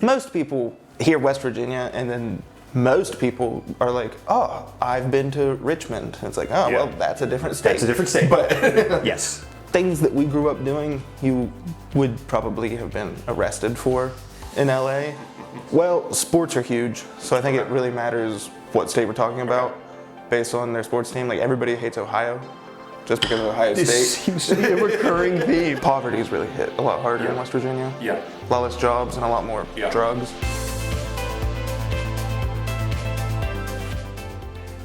most people hear West Virginia and then most people are like, oh, I've been to Richmond. And it's like, oh, well, that's a different state. That's a different state. But yes. Things that we grew up doing, you would probably have been arrested for in LA. Well, sports are huge, so I think it really matters what state we're talking about based on their sports team. Like, everybody hates Ohio just because of Ohio State. This seems to be a recurring theme. Poverty's really hit a lot harder in West Virginia. Yeah. A lot less jobs and a lot more drugs.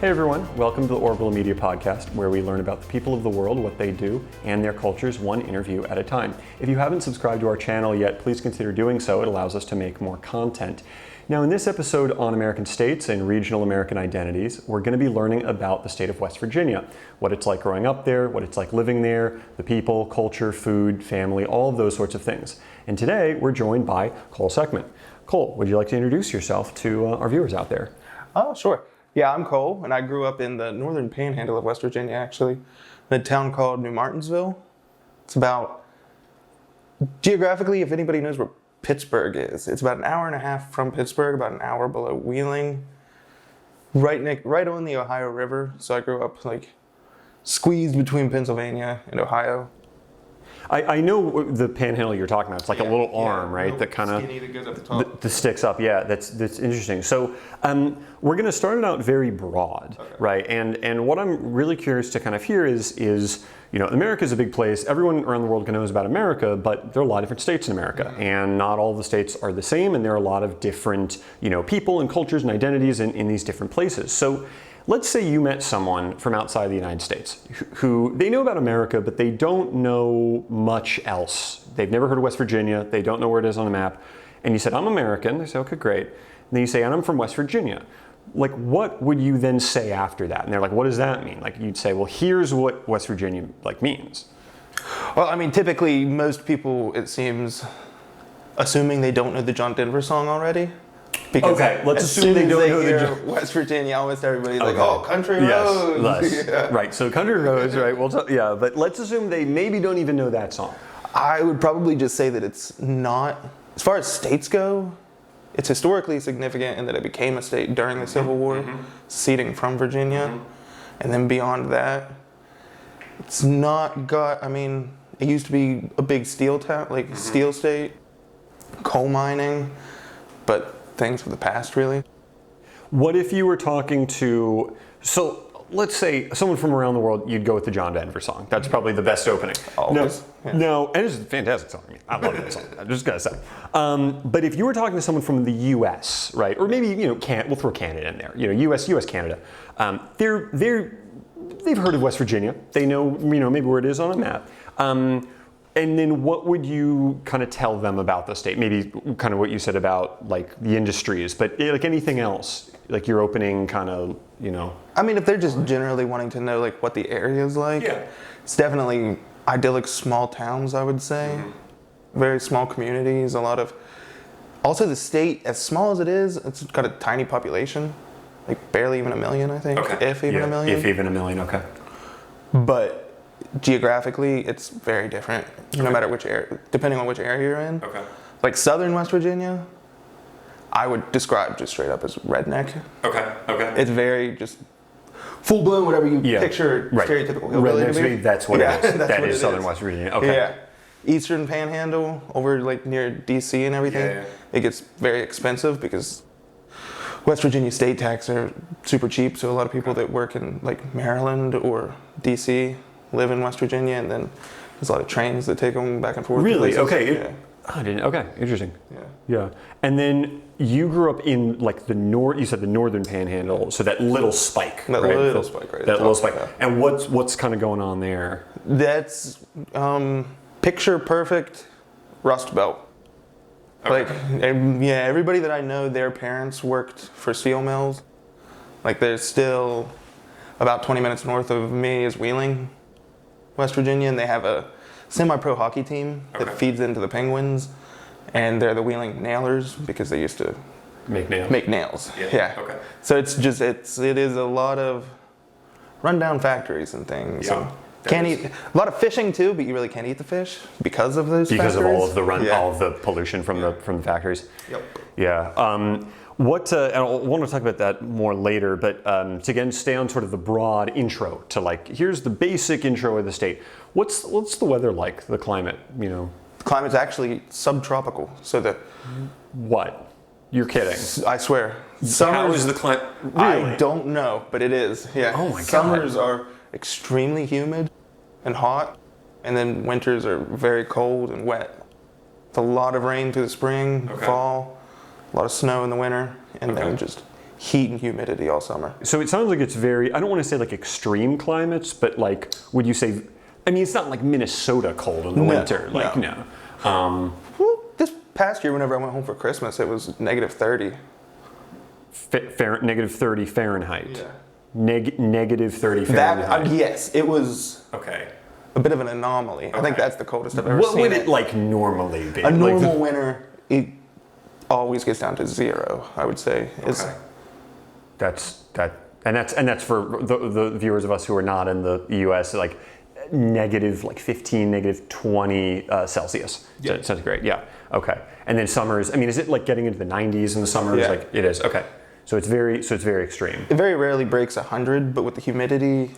Hey everyone, welcome to the Orbital Media Podcast, where we learn about the people of the world, what they do, and their cultures one interview at a time. If you haven't subscribed to our channel yet, please consider doing so. It allows us to make more content. Now, in this episode on American states and regional American identities, we're going to be learning about the state of West Virginia, what it's like growing up there, what it's like living there, the people, culture, food, family, all of those sorts of things. And today, we're joined by Cole Seckman. Cole, would you like to introduce yourself to our viewers out there? Oh, sure. Yeah, I'm Cole, and I grew up in the northern panhandle of West Virginia, actually, in a town called New Martinsville. It's about, geographically, if anybody knows where Pittsburgh is, it's about an hour and a half from Pittsburgh, about an hour below Wheeling, right on the Ohio River. So I grew up like squeezed between Pennsylvania and Ohio. I know the panhandle you're talking about. It's like a little arm, right? That kind of that sticks up. Yeah, that's interesting. So we're going to start it out very broad, right? And what I'm really curious to kind of hear is you know, America is a big place. Everyone around the world knows about America, but there are a lot of different states in America, and not all the states are the same, and there are a lot of different, you know, people and cultures and identities in these different places. So let's say you met someone from outside the United States who they know about America, but they don't know much else. They've never heard of West Virginia. They don't know where it is on the map. And you said, I'm American. They say, okay, great. And then you say, and I'm from West Virginia. Like, what would you then say after that? And they're like, what does that mean? Like, you'd say, well, here's what West Virginia means. Well, I mean, typically most people, it seems, assuming they don't know the John Denver song already. Because okay, let's assume they don't know the West Virginia. Almost everybody's like, "Oh, country roads." Yes, right. So country roads, right? Well, but let's assume they maybe don't even know that song. I would probably just say that it's not, as far as states go, it's historically significant in that it became a state during the Civil War, seceding from Virginia, and then beyond that, it's not got. I mean, it used to be a big steel town, like steel state, coal mining, but things of the past, really. What if you were talking to, so let's say someone from around the world, you'd go with the John Denver song. That's probably the best opening. Always. No, and it's a fantastic song. I love that song. I just gotta say. But if you were talking to someone from the U.S., right, or maybe we'll throw Canada in there. You know, U.S. Canada. They've heard of West Virginia. They know maybe where it is on a map. And then what would you kind of tell them about the state? Maybe kind of what you said about like the industries, but like anything else, like your opening kind of, I mean, if they're just generally wanting to know like what the area is like, it's definitely idyllic small towns, I would say. Very small communities, a lot of, also the state, as small as it is, it's got a tiny population, like barely even 1 million, I think, if even 1 million. If even 1 million, okay. But geographically, it's very different, no matter which area, depending on which area you're in. Okay. Like southern West Virginia, I would describe just straight up as redneck. Okay. It's very just full blown, whatever you picture, stereotypical hillbilly to be. That's what it is. That is southern West Virginia. Okay. Yeah. Eastern Panhandle, over like near DC and everything, it gets very expensive because West Virginia state tax are super cheap. So a lot of people that work in like Maryland or DC live in West Virginia, and then there's a lot of trains that take them back and forth. Really? Okay. Okay. Interesting. Yeah. And then you grew up in like you said the northern panhandle, so that little spike. That right? little spike, right? That little spike. Yeah. And what's kind of going on there? That's picture perfect Rust Belt. Okay. Like, everybody that I know, their parents worked for steel mills. Like, there's still about 20 minutes north of me is Wheeling, West Virginia, and they have a semi-pro hockey team that feeds into the Penguins, and they're the Wheeling Nailers because they used to make nails. Yeah. Okay. So it is a lot of rundown factories and things. Yeah. Can't eat a lot of fishing too, but you really can't eat the fish because of those because factories. of all of the pollution from the factories. Yep. Yeah. And I want to talk about that more later, but to again stay on sort of the broad intro to like, here's the basic intro of the state. What's the weather like? The climate, you know? The climate's actually subtropical. So What? You're kidding. I swear. How is the climate? Really? I don't know, but it is. Yeah. Oh my God. Summers are extremely humid and hot, and then winters are very cold and wet. It's a lot of rain through the spring, fall, a lot of snow in the winter, and then just heat and humidity all summer. So it sounds like it's very, I don't want to say like extreme climates, but like, would you say, I mean, it's not like Minnesota cold in the winter. Like, no. Well, this past year, whenever I went home for Christmas, it was negative 30. Negative 30 Fahrenheit. Yeah. Negative 30 Fahrenheit. Yes, it was Okay. a bit of an anomaly. I think that's the coldest I've ever What seen. would it like normally be? A normal winter, it always gets down to 0, I would say. And that's for the viewers of us who are not in the US, like negative like 15, negative 20 Celsius. Yeah. Centigrade. Yeah. Okay. And then summers, I mean, is it like getting into the 90s in the summers? Yeah. Like it is. Okay. So it's very extreme. It very rarely breaks 100, but with the humidity,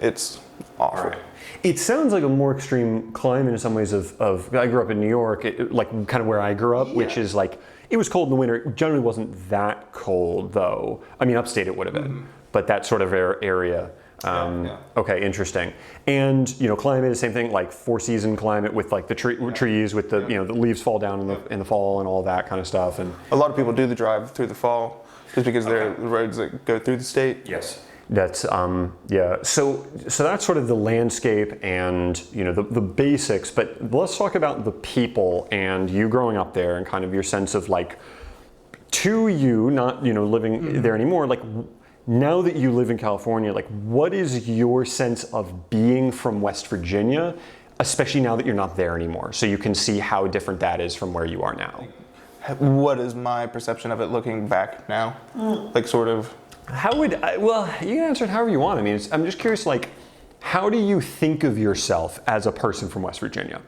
it's awful. All right. It sounds like a more extreme climate in some ways of I grew up in New York, like kind of where I grew up, which is like, it was cold in the winter. It generally wasn't that cold though. I mean, upstate it would have been, but that sort of area. Okay, interesting. And you know, climate is the same thing, like 4-season climate with like the trees with the, you know, the leaves fall down in the fall and all that kind of stuff. And a lot of people do the drive through the fall just because they're the roads that go through the state. Yes. That's So that's sort of the landscape and you know the basics. But let's talk about the people and you growing up there and kind of your sense of like, to you not living there anymore. Like now that you live in California, like what is your sense of being from West Virginia, especially now that you're not there anymore? So you can see how different that is from where you are now. What is my perception of it looking back now? Like sort of. How would well, you can answer it however you want. I mean, I'm just curious, like, how do you think of yourself as a person from West Virginia?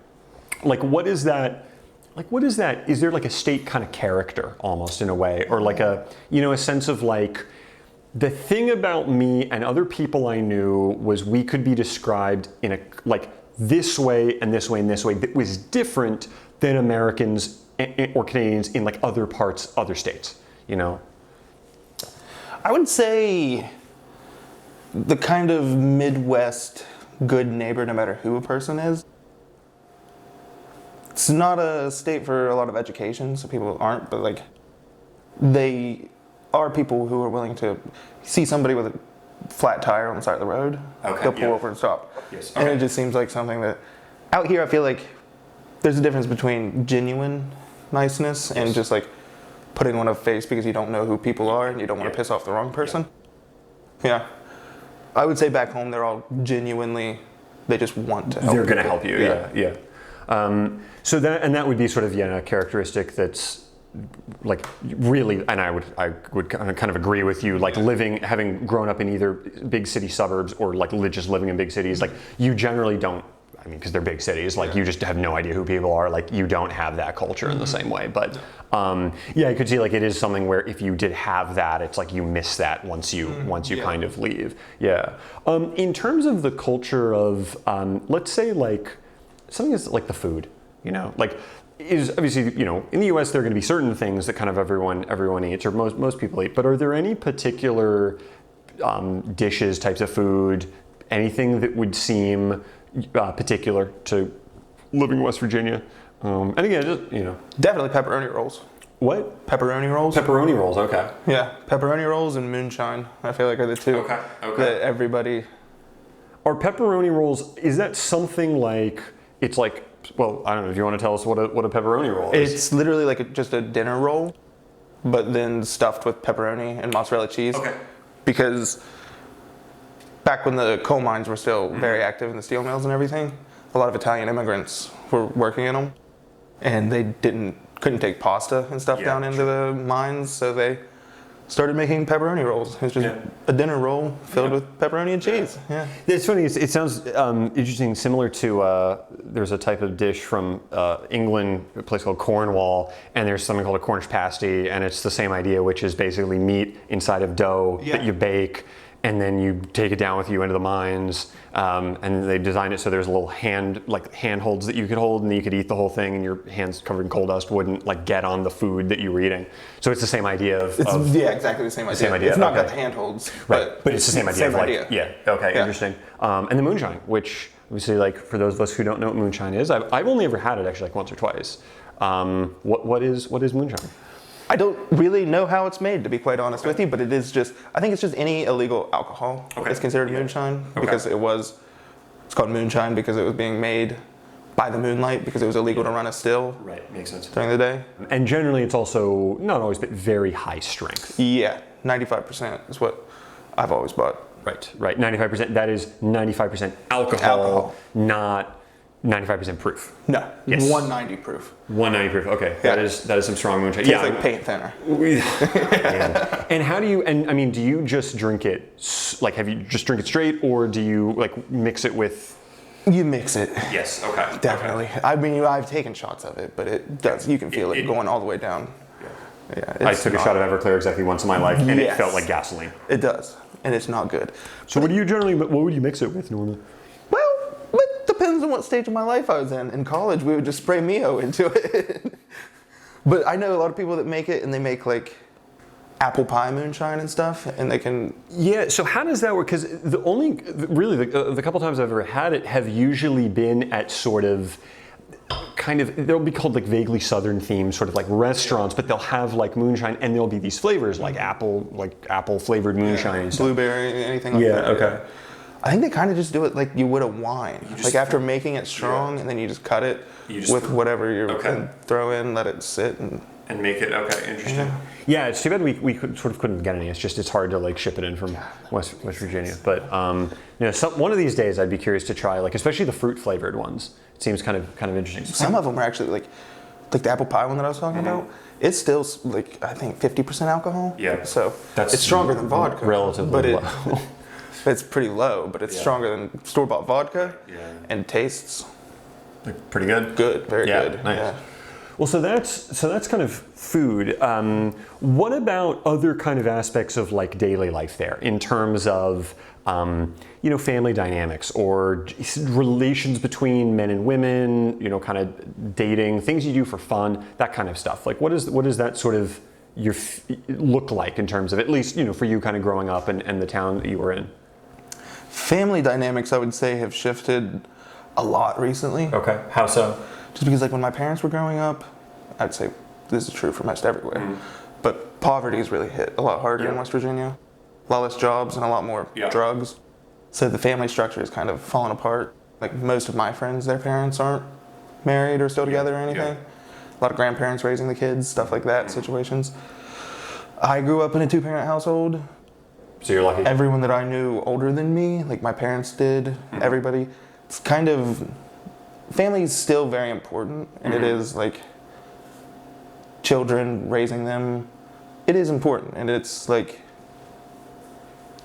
Like, what is that? Like, what is that? Is there like a state kind of character almost in a way, or like a sense of like, the thing about me and other people I knew was we could be described in a like this way and this way and this way that was different than Americans or Canadians in like other parts, other states, you know? I would say the kind of Midwest good neighbor no matter who a person is. It's not a state for a lot of education, so people aren't, but like they are people who are willing to see somebody with a flat tire on the side of the road. They'll pull over and stop. Yes. And it just seems like something that out here I feel like there's a difference between genuine niceness and just like putting on a face because you don't know who people are and you don't want to piss off the wrong person. Yeah. I would say back home they're all genuinely, they just want to help. They're going to help you. Yeah. So that would be sort of a characteristic that's like really, and I would kind of agree with you, like having grown up in either big city suburbs or like just living in big cities, like you generally don't, I mean, because they're big cities, like you just have no idea who people are, like you don't have that culture in the same way. But I could see like it is something where if you did have that, it's like you miss that once you kind of leave. Yeah. In terms of the culture of, let's say like something is like the food, like is obviously, in the US there are going to be certain things that kind of everyone eats or most people eat, but are there any particular dishes, types of food, anything that would seem particular to living in West Virginia? And again, just, Definitely pepperoni rolls. What? Pepperoni rolls. Pepperoni rolls, okay. Yeah, pepperoni rolls and moonshine, I feel like are the two that everybody... Are pepperoni rolls, is that something like, it's like, well, I don't know, do you want to tell us what a pepperoni roll is? It's literally like just a dinner roll, but then stuffed with pepperoni and mozzarella cheese. Okay. Because back when the coal mines were still very active in the steel mills and everything, a lot of Italian immigrants were working in them, and they couldn't take pasta and stuff down into the mines, so they started making pepperoni rolls. It was just a dinner roll filled with pepperoni and cheese. Yeah. It's funny. It sounds interesting, similar to there's a type of dish from England, a place called Cornwall, and there's something called a Cornish pasty, and it's the same idea, which is basically meat inside of dough that you bake, and then you take it down with you into the mines, and they design it so there's a little handholds that you could hold, and then you could eat the whole thing, and your hands covered in coal dust wouldn't like get on the food that you were eating. So it's the same idea of exactly the same idea. It's not got the handholds, but it's the same idea. Interesting. And the moonshine, which obviously, like for those of us who don't know what moonshine is, I've only ever had it actually like once or twice. What is moonshine? I don't really know how it's made, to be quite honest with you, but it is just, I think it's just any illegal alcohol is considered moonshine, because it's called moonshine because it was being made by the moonlight, because it was illegal to run a still. Right, makes sense. During the day. And generally it's also, not always, but very high strength. Yeah, 95% is what I've always bought. Right, 95%, that is 95% alcohol, not 95% proof. No, 190 proof. 190 proof. Okay, that is some strong moonshine. Tastes like paint thinner. And how do you? And I mean, do you just drink it? Like, have you just drink it straight, or do you like mix it with? You mix it. Yes. Okay. Definitely. Okay. I mean, I've taken shots of it, but it does. You can feel it going all the way down. Yeah. I took a shot of Everclear exactly once in my life, and it felt like gasoline. It does, and it's not good. So, what would you mix it with normally? Depends on what stage of my life I was in. In college, we would just spray Mio into it. But I know a lot of people that make it, and they make like apple pie moonshine and stuff, and they can... Yeah, so how does that work? Because the couple times I've ever had it have usually been at sort of, they'll be called like vaguely southern themed sort of like restaurants, but they'll have like moonshine, and there'll be these flavors like apple flavored moonshine and stuff. Blueberry, anything like that. Okay. I think they kind of just do it like you would a wine. Like after making it strong, and then you just cut it with whatever you're going to throw in, let it sit and make it. Okay, interesting. Yeah, it's too bad we couldn't get any. It's hard to like ship it in from West Virginia. But one of these days I'd be curious to try, like especially the fruit flavored ones. It seems kind of interesting. Some of them are actually like the apple pie one that I was talking about. It's still like I think 50% alcohol. Yeah. So it's stronger than vodka. Relatively low. It's pretty low, but it's stronger than store-bought vodka, and tastes pretty good. Good, very good. Nice. Yeah. Well, so that's kind of food. What about other kind of aspects of like daily life there, in terms of family dynamics or relations between men and women? Kind of dating, things you do for fun, that kind of stuff. Like, what does that sort of look like in terms of, at least for you, kind of growing up and the town that you were in? Family dynamics, I would say, have shifted a lot recently. Okay, how so? Just because like when my parents were growing up, I'd say this is true for most everywhere, but poverty's really hit a lot harder in West Virginia. A lot less jobs and a lot more drugs. So the family structure is kind of fallen apart. Like most of my friends, their parents aren't married or still together or anything. A lot of grandparents raising the kids, stuff like that, situations. I grew up in a 2-parent household. So you're lucky. Everyone that I knew older than me, like my parents did, everybody. It's kind of, family is still very important, and it is like children, raising them, it is important, and it's like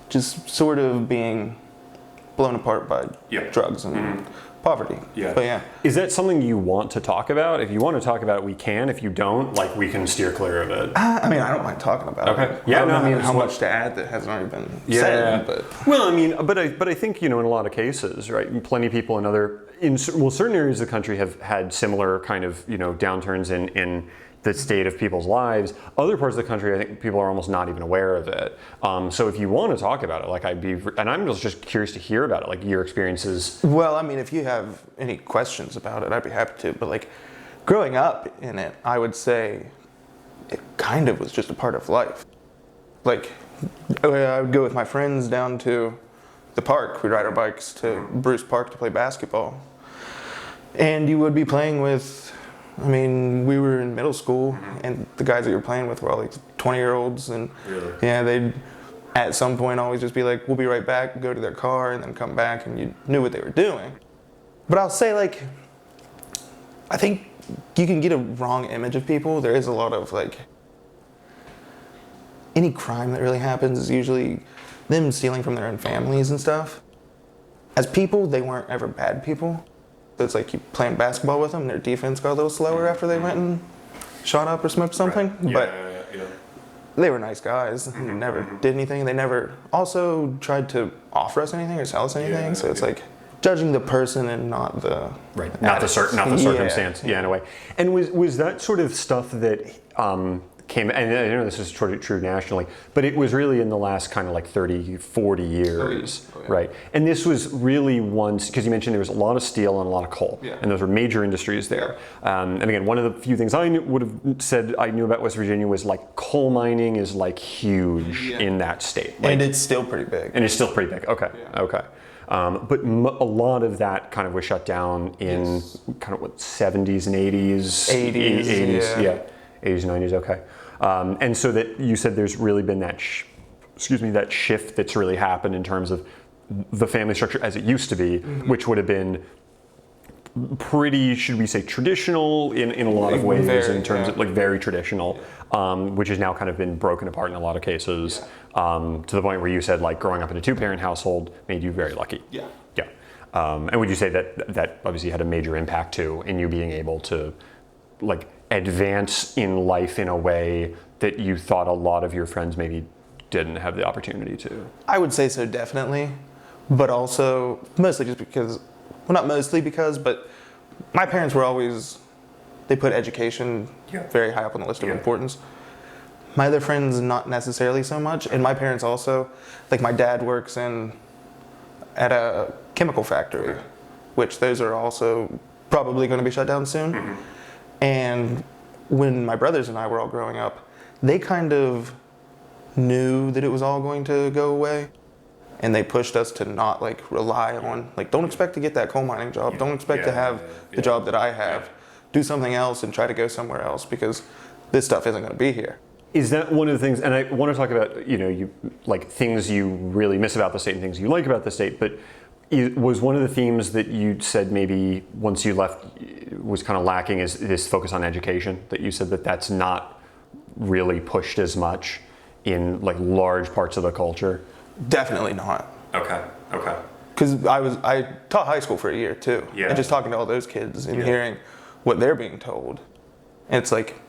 just sort of being blown apart by drugs and poverty. But is that something you want to talk about? If you want to talk about it, we can. If you don't, like, we can steer clear of it. I mean, I don't mind talking about it. Okay. Yeah. I mean, how much to add that hasn't already been said. But well, I mean, but I think in a lot of cases, right? Plenty of people in certain areas of the country have had similar kind of downturns in the state of people's lives. Other parts of the country, I think people are almost not even aware of it. So if you want to talk about it, like and I'm just curious to hear about it, like your experiences. Well, I mean, if you have any questions about it, I'd be happy to. But like growing up in it, I would say it kind of was just a part of life. Like I would go with my friends down to the park. We'd ride our bikes to Bruce Park to play basketball. And you would be playing with, I mean, we were in middle school, and the guys that you were playing with were all like 20-year-olds, and they'd at some point always just be like, we'll be right back, go to their car, and then come back, and you knew what they were doing. But I'll say, like, I think you can get a wrong image of people. There is a lot of, like, any crime that really happens is usually them stealing from their own families and stuff. As people, they weren't ever bad people. It's like you playing basketball with them, their defense got a little slower after they went and shot up or smoked something. Right. But they were nice guys. They never did anything. They never also tried to offer us anything or sell us anything. So it's like judging the person and not the not the circumstance. Yeah, in a way. And was that sort of stuff that came, and I know this is true nationally, but it was really in the last kind of like 30, 40 years, right? And this was really once, because you mentioned there was a lot of steel and a lot of coal, and those were major industries there. And again, one of the few things I would have said I knew about West Virginia was like coal mining is like huge in that state. Like, and it's still pretty big. Okay, okay. But a lot of that kind of was shut down in kind of what, 70s and 80s? 80s, 80s, 90s, okay. And so that you said there's really been that, that shift that's really happened in terms of the family structure as it used to be, which would have been pretty, should we say, traditional in a lot of ways, in terms of like very traditional, which has now kind of been broken apart in a lot of cases, to the point where you said like growing up in a two-parent household made you very lucky. Yeah. And would you say that obviously had a major impact too in you being able to like advance in life in a way that you thought a lot of your friends maybe didn't have the opportunity to? I would say so, definitely, but also mostly just because, well, not mostly because, but my parents were always, they put education very high up on the list of importance. My other friends, not necessarily so much, and my parents also, like my dad works at a chemical factory, which those are also probably going to be shut down soon. And when my brothers and I were all growing up, they kind of knew that it was all going to go away. And they pushed us to not like rely on, like, don't expect to get that coal mining job. Don't expect to have the job that I have. Do something else and try to go somewhere else because this stuff isn't going to be here. Is that one of the things, and I want to talk about, you like things you really miss about the state and things you like about the state, but was one of the themes that you said maybe once you left was kind of lacking is this focus on education, that you said that that's not really pushed as much in like large parts of the culture? Definitely not. Okay. Because I taught high school for a year too. And just talking to all those kids and hearing what they're being told. And it's like,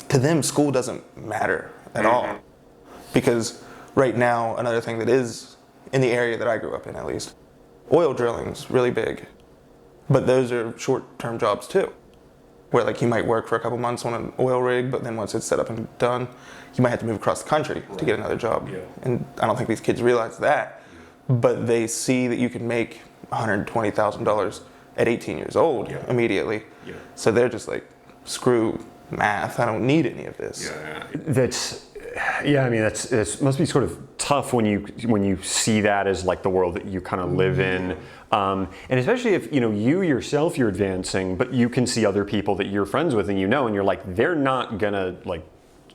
to them, school doesn't matter at all. Because right now, another thing that is in the area that I grew up in, at least, oil drilling's really big. But those are short-term jobs too, where like you might work for a couple months on an oil rig, but then once it's set up and done, you might have to move across the country to get another job. And I don't think these kids realize that, but they see that you can make $120,000 at 18 years old immediately. So they're just like, screw math, I don't need any of this. That's must be sort of tough when you see that as like the world that you kind of live in, and especially if you yourself you're advancing, but you can see other people that you're friends with and and you're like, they're not gonna like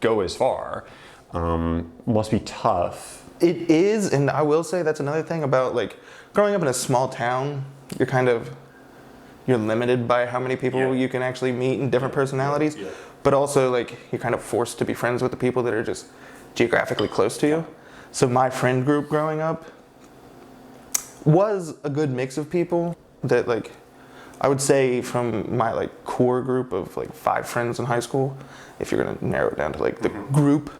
go as far. Must be tough. It is, and I will say that's another thing about like growing up in a small town. You're limited by how many people you can actually meet and different personalities, but also like you're kind of forced to be friends with the people that are just geographically close to you. So my friend group growing up was a good mix of people that like, I would say from my like core group of like 5 friends in high school, if you're gonna narrow it down to like the group,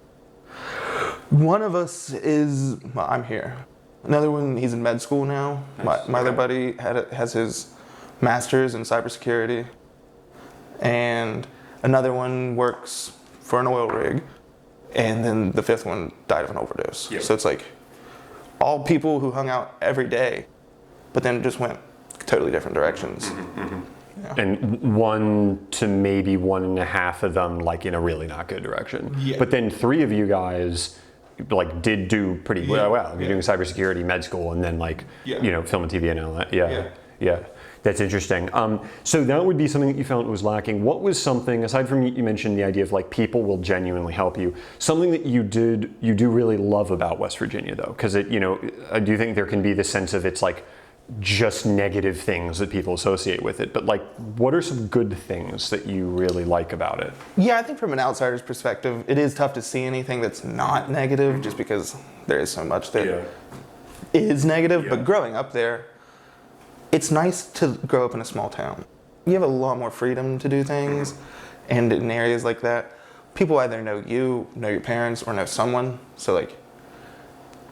one of us is, well, I'm here. Another one, he's in med school now. My other buddy has his master's in cybersecurity, and another one works for an oil rig, and then the 5th one died of an overdose. So it's like all people who hung out every day, but then just went totally different directions. And 1 to maybe 1.5 of them like in a really not good direction. But then 3 of you guys like did do pretty well. You're doing cybersecurity, med school, and then like film and TV and all that. That's interesting. So that would be something that you found was lacking. What was something, aside from you mentioned the idea of like people will genuinely help you, something that you do really love about West Virginia though? Because I do think there can be this sense of it's like just negative things that people associate with it, but like, what are some good things that you really like about it? Yeah, I think from an outsider's perspective, it is tough to see anything that's not negative, just because there is so much that is negative. But growing up there, it's nice to grow up in a small town. You have a lot more freedom to do things, and in areas like that, people either know you, know your parents, or know someone. So like,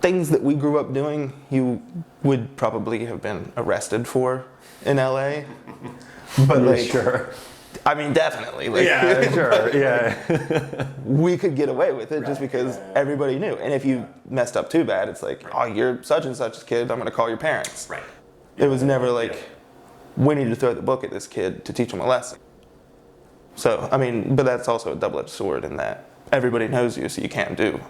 things that we grew up doing, you would probably have been arrested for in LA. But like, sure. I mean, definitely. Like, Yeah, sure. Yeah. we could get away with it just because everybody knew. And if you messed up too bad, it's like, oh, you're such and such kid, I'm going to call your parents. Right. It was never like, we need to throw the book at this kid to teach him a lesson. So, I mean, but that's also a double-edged sword in that everybody knows you, so you can't do.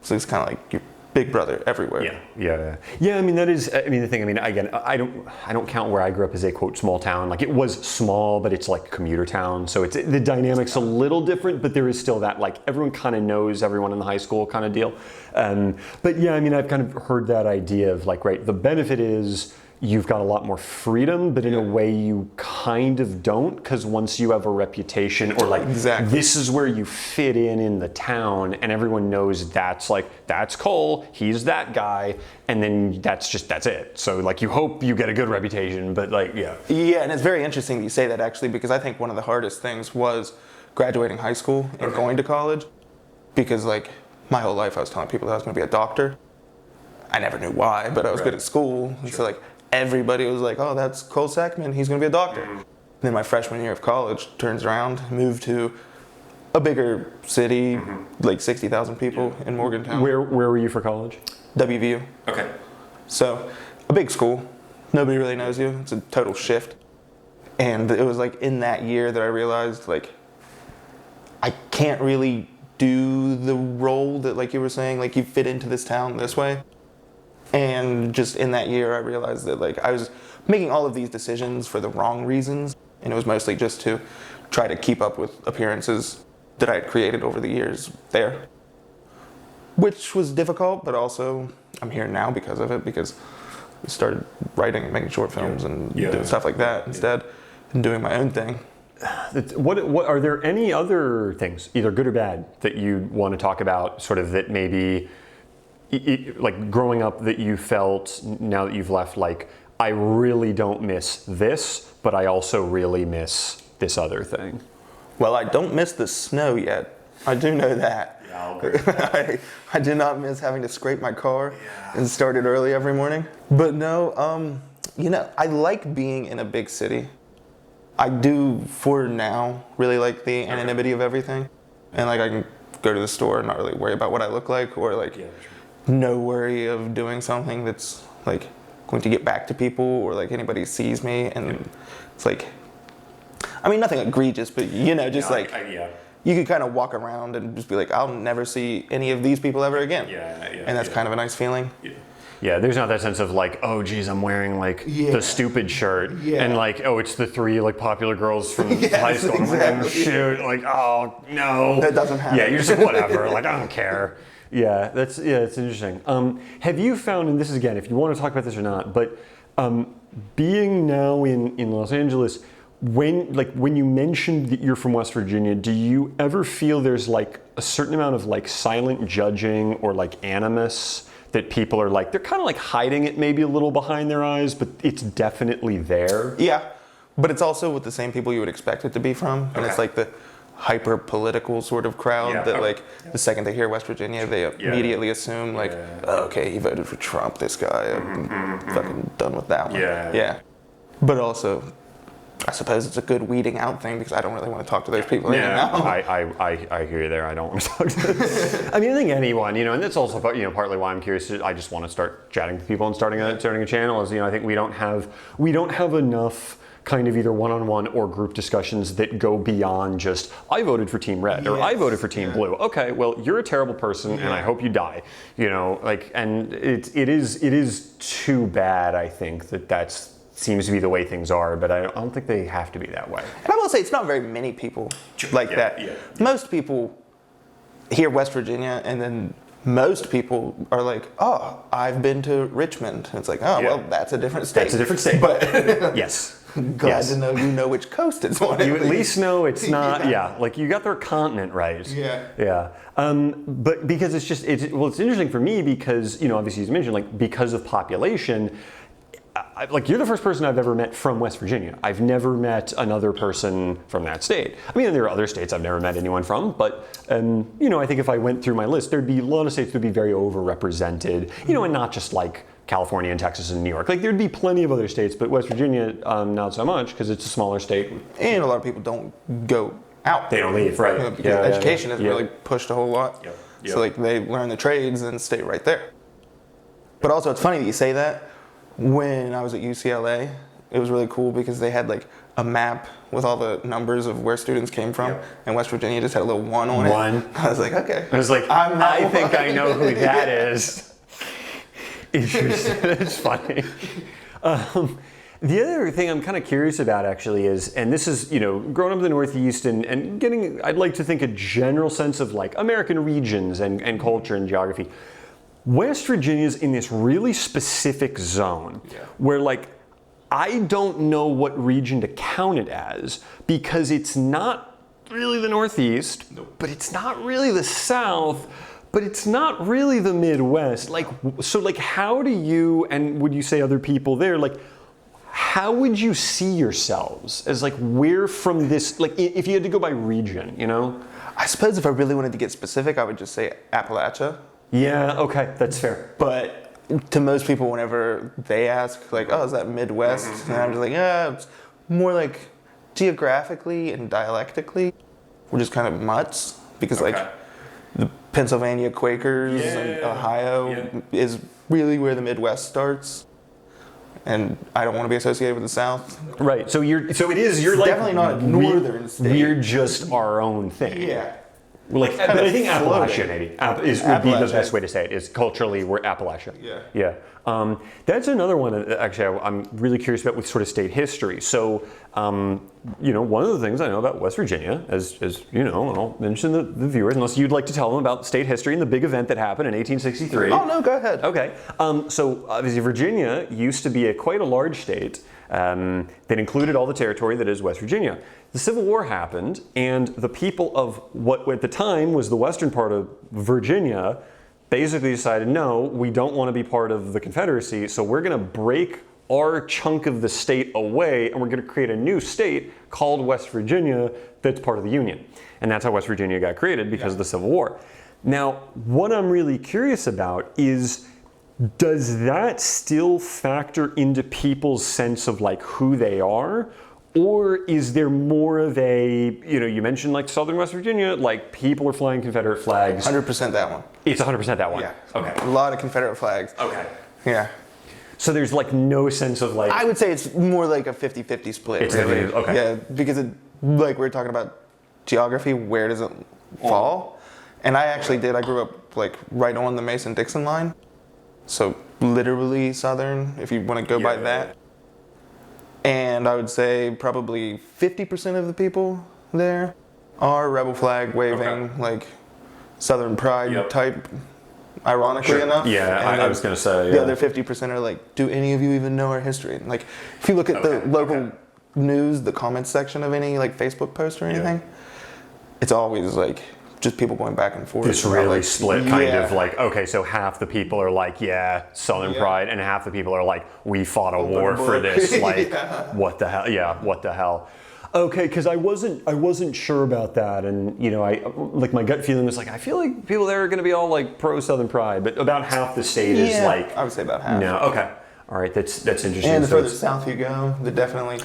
So it's kind of like your big brother everywhere. Yeah. I mean, that is. I mean, the thing. I mean, again, I don't count where I grew up as a quote small town. Like, it was small, but it's like commuter town. So it's the dynamic's a little different, but there is still that like everyone kind of knows everyone in the high school kind of deal. But yeah, I mean, I've kind of heard that idea of like, right, the benefit is you've got a lot more freedom, but in a way you kind of don't, because once you have a reputation or like, this is where you fit in the town, and everyone knows that's Cole, he's that guy, and then that's it. So like, you hope you get a good reputation, but like, yeah, and it's very interesting that you say that, actually, because I think one of the hardest things was graduating high school and going to college, because like my whole life I was telling people that I was going to be a doctor. I never knew why, but I was good at school, and so like, everybody was like, oh, that's Cole Sackman, he's going to be a doctor. Then my freshman year of college, turns around, moved to a bigger city, like 60,000 people in Morgantown. Where were you for college? WVU. Okay. So, a big school. Nobody really knows you. It's a total shift. And it was like in that year that I realized, like, I can't really do the role that, like you were saying, like, you fit into this town this way. And just in that year, I realized that like I was making all of these decisions for the wrong reasons, and it was mostly just to try to keep up with appearances that I had created over the years there, which was difficult, but also I'm here now because of it, because I started writing and making short films and doing stuff like that instead, and doing my own thing. What are there any other things, either good or bad, that you want to talk about, sort of that maybe, like growing up, that you felt now that you've left, like, I really don't miss this, but I also really miss this other thing? Well, I don't miss the snow yet. I do know that. Yeah, I'll agree with that. I do not miss having to scrape my car and start it early every morning. But no, you know, I like being in a big city. I do, for now, really like the anonymity of everything. And like, I can go to the store and not really worry about what I look like, or like, no worry of doing something that's like going to get back to people, or like anybody sees me, and it's like, I mean, nothing egregious, but you know, just you could kind of walk around and just be like, I'll never see any of these people ever again. And that's kind of a nice feeling. Yeah, there's not that sense of like, oh geez, I'm wearing like the stupid shirt, and like, oh, it's the three like popular girls from high school. Exactly. I'm like, oh, shoot, like, oh no. That doesn't happen. Yeah, you're just like, whatever, like, I don't care. Yeah, it's interesting. Have you found, and this is again, if you want to talk about this or not, but being now in Los Angeles, when you mentioned that you're from West Virginia, do you ever feel there's like a certain amount of like silent judging or like animus that people are like, they're kind of like hiding it maybe a little behind their eyes, but it's definitely there? Yeah, but it's also with the same people you would expect it to be from, and it's like the hyper political sort of crowd that like the second they hear West Virginia, they immediately assume like, oh, okay, he voted for Trump, this guy, I'm fucking done with that one. But also, I suppose it's a good weeding out thing, because I don't really want to talk to those people now. I hear you there. I don't want to talk to them. I mean, I think anyone, you know, and that's also, you know, partly why I'm curious. I just want to start chatting to people and starting a channel. Is, you know, I think we don't have enough kind of either one-on-one or group discussions that go beyond just, I voted for Team Red or I voted for Team Blue. Okay, well, you're a terrible person and I hope you die. You know, like, and it is too bad, I think, that seems to be the way things are, but I don't think they have to be that way. And I will say, it's not very many people like that. Most people hear West Virginia and then most people are like, oh, I've been to Richmond. And it's like, oh, well, that's a different state. That's a different state. But yes. glad to know you know which coast it's on. You at least know it's not, like you got their continent right. Yeah. Yeah. But because it's interesting for me because, obviously as you mentioned, like because of population, like you're the first person I've ever met from West Virginia. I've never met another person from that state. I mean, there are other states I've never met anyone from, but I think if I went through my list, there'd be a lot of states that would be very overrepresented, and not just like California and Texas and New York. Like there'd be plenty of other states, but West Virginia, not so much because it's a smaller state. And a lot of people don't go out. They don't leave, right? Because education isn't really pushed a whole lot. Yep. So like they learn the trades and stay right there. But also it's funny that you say that. When I was at UCLA, it was really cool because they had like a map with all the numbers of where students came from, and West Virginia just had a little 1 on it. I was like, okay. I was like, I think I know who that is. Interesting. It's funny. The other thing I'm kind of curious about actually is, and this is, growing up in the Northeast and getting, I'd like to think a general sense of like American regions and culture and geography. West Virginia's in this really specific zone where like I don't know what region to count it as because it's not really the Northeast, but it's not really the South, but it's not really the Midwest. So how do you, and would you say other people there, like how would you see yourselves as like we're from this, like if you had to go by region, I suppose if I really wanted to get specific, I would just say Appalachia. Yeah, okay, that's fair. But to most people, whenever they ask, like, oh, is that Midwest? And I'm just like, yeah, it's more like geographically and dialectically, we're just kind of mutts. Because, like, the Pennsylvania Quakers and Ohio is really where the Midwest starts. And I don't want to be associated with the South. Right, you're like... definitely not a northern state. We're just our own thing. Yeah. Like, but I think Appalachia maybe would be the best way to say it. Is culturally we're Appalachia. Yeah. That's another one. Actually, I'm really curious about with sort of state history. So, one of the things I know about West Virginia, as and I'll mention the viewers, unless you'd like to tell them about state history and the big event that happened in 1863. Oh no, go ahead. Okay. So obviously Virginia used to be quite a large state that included all the territory that is West Virginia. The Civil War happened, and the people of what at the time was the western part of Virginia basically decided, no, we don't want to be part of the Confederacy, so we're going to break our chunk of the state away, and we're going to create a new state called West Virginia that's part of the Union. And that's how West Virginia got created because of the Civil War. Now, what I'm really curious about is, does that still factor into people's sense of like who they are? Or is there more of a, you mentioned like Southern West Virginia, like people are flying Confederate flags. 100% that one. It's 100% that one? Yeah. Okay. A lot of Confederate flags. Okay. Yeah. So there's like no sense of like... I would say it's more like a 50-50 split. It's really. Okay. Yeah, because like we were talking about geography, where does it fall? And I actually did. I grew up like right on the Mason-Dixon line. So literally Southern, if you want to go by that. And I would say probably 50% of the people there are rebel flag waving, like Southern pride type, ironically enough. Yeah, I was going to say. The other 50% are like, do any of you even know our history? And like, if you look at the local news, the comments section of any like Facebook post or anything, it's always like just people going back and forth. This really split kind of like, okay, so half the people are like, Southern pride, and half the people are like, we fought a war for this. Like, what the hell? Yeah, what the hell? Okay, because I wasn't sure about that, and I like my gut feeling was like, I feel like people there are going to be all like pro Southern pride, but about half the state is like. I would say about half. No, okay. All right, that's interesting. And the further south you go, the definitely